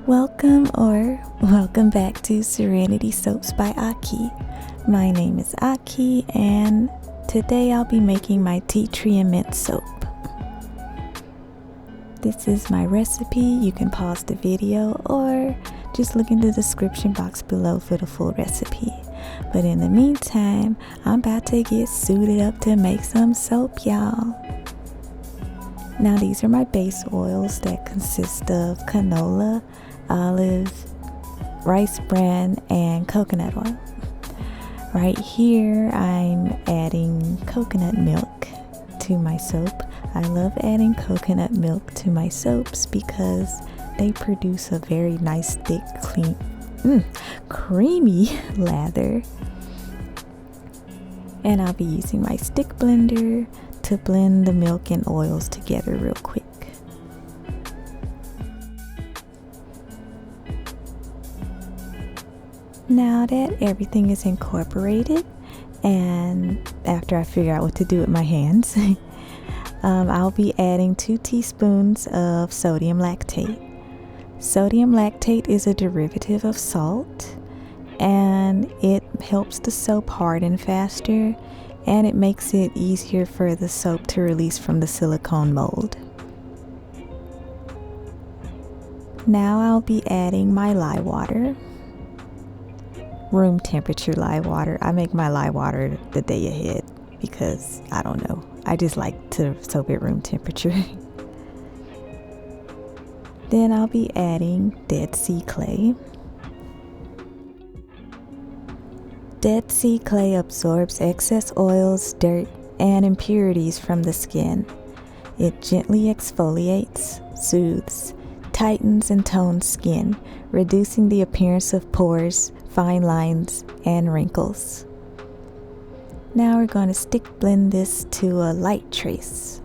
Welcome back to Serenity Soaps by Aki. My name is Aki and today I'll be making my tea tree and mint soap. This is my recipe. You can pause the video or just look in the description box below for the full recipe. But in the meantime, I'm about to get suited up to make some soap, y'all. Now these are my base oils that consist of canola, olive, rice bran, and coconut oil. Right here I'm adding coconut milk to my soap. I love adding coconut milk to my soaps because they produce a very nice thick, clean, creamy lather. And I'll be using my stick blender to blend the milk and oils together real quick. Now that everything is incorporated, and after I figure out what to do with my hands, I'll be adding 2 teaspoons of sodium lactate. Sodium lactate is a derivative of salt, and it helps the soap harden faster, and it makes it easier for the soap to release from the silicone mold. Now I'll be adding my lye water. Room temperature lye water. I make my lye water the day ahead because I don't know. I just like to soap at room temperature. Then I'll be adding Dead Sea clay. Dead Sea clay absorbs excess oils, dirt, and impurities from the skin. It gently exfoliates, soothes, tightens, and tones skin, reducing the appearance of pores, fine lines, and wrinkles. Now we're going to stick blend this to a light trace.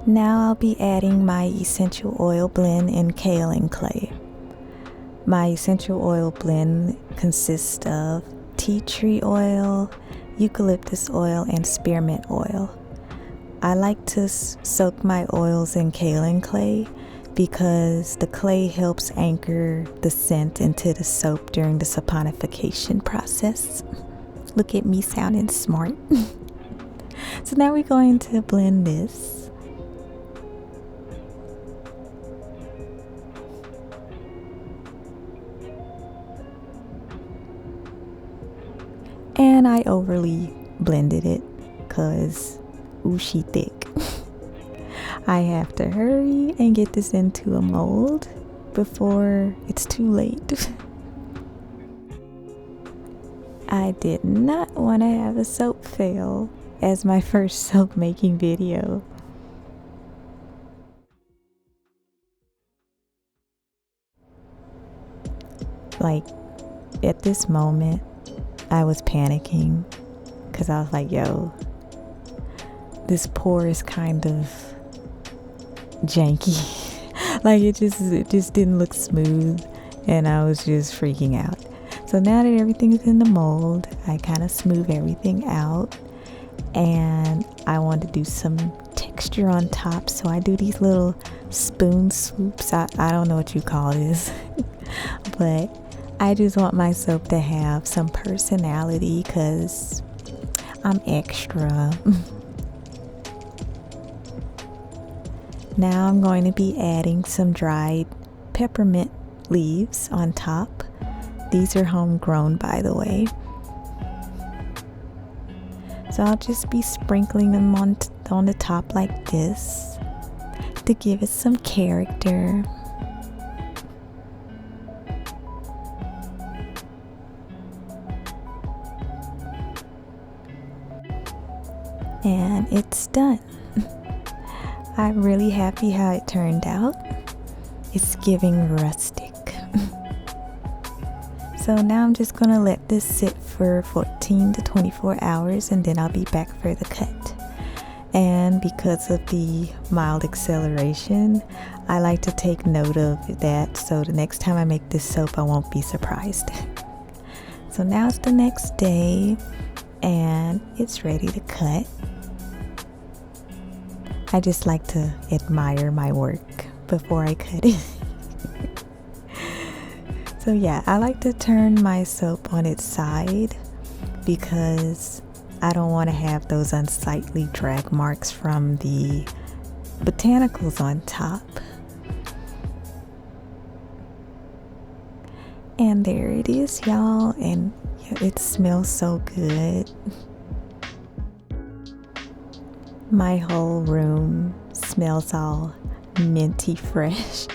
Now I'll be adding my essential oil blend in kaolin clay. My essential oil blend consists of tea tree oil, eucalyptus oil, and spearmint oil. I like to soak my oils in kaolin clay because the clay helps anchor the scent into the soap during the saponification process. Look at me sounding smart. So now we're going to blend this. And I overly blended it because she thick. I have to hurry and get this into a mold before it's too late. I did not want to have a soap fail as my first soap making video. Like, at this moment I was panicking because I was like, yo, this pour is kind of janky. Like it just didn't look smooth, and I was just freaking out. So now that everything is in the mold, I kind of smooth everything out, and I want to do some texture on top, so I do these little spoon swoops. I don't know what you call this but I just want my soap to have some personality because I'm extra. Now I'm going to be adding some dried peppermint leaves on top. These are homegrown, by the way. So I'll just be sprinkling them on the top like this to give it some character. And it's done. I'm really happy how it turned out. It's giving rustic. So now I'm just gonna let this sit for 14 to 24 hours and then I'll be back for the cut. And because of the mild acceleration, I like to take note of that so the next time I make this soap I won't be surprised. So now it's the next day and it's ready to cut. I just like to admire my work before I cut it. So yeah, I like to turn my soap on its side because I don't want to have those unsightly drag marks from the botanicals on top. And there it is, y'all, and it smells so good. My whole room smells all minty fresh.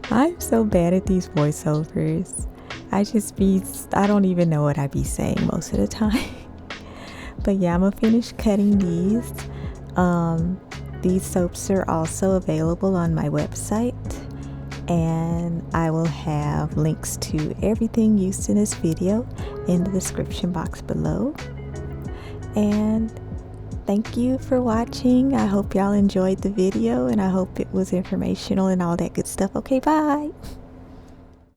I'm so bad at these voiceovers. I don't even know what I be saying most of the time. But yeah, I'm gonna finish cutting these. These soaps are also available on my website, and I will have links to everything used in this video in the description box below. And thank you for watching. I hope y'all enjoyed the video, and I hope it was informational and all that good stuff. Okay, bye.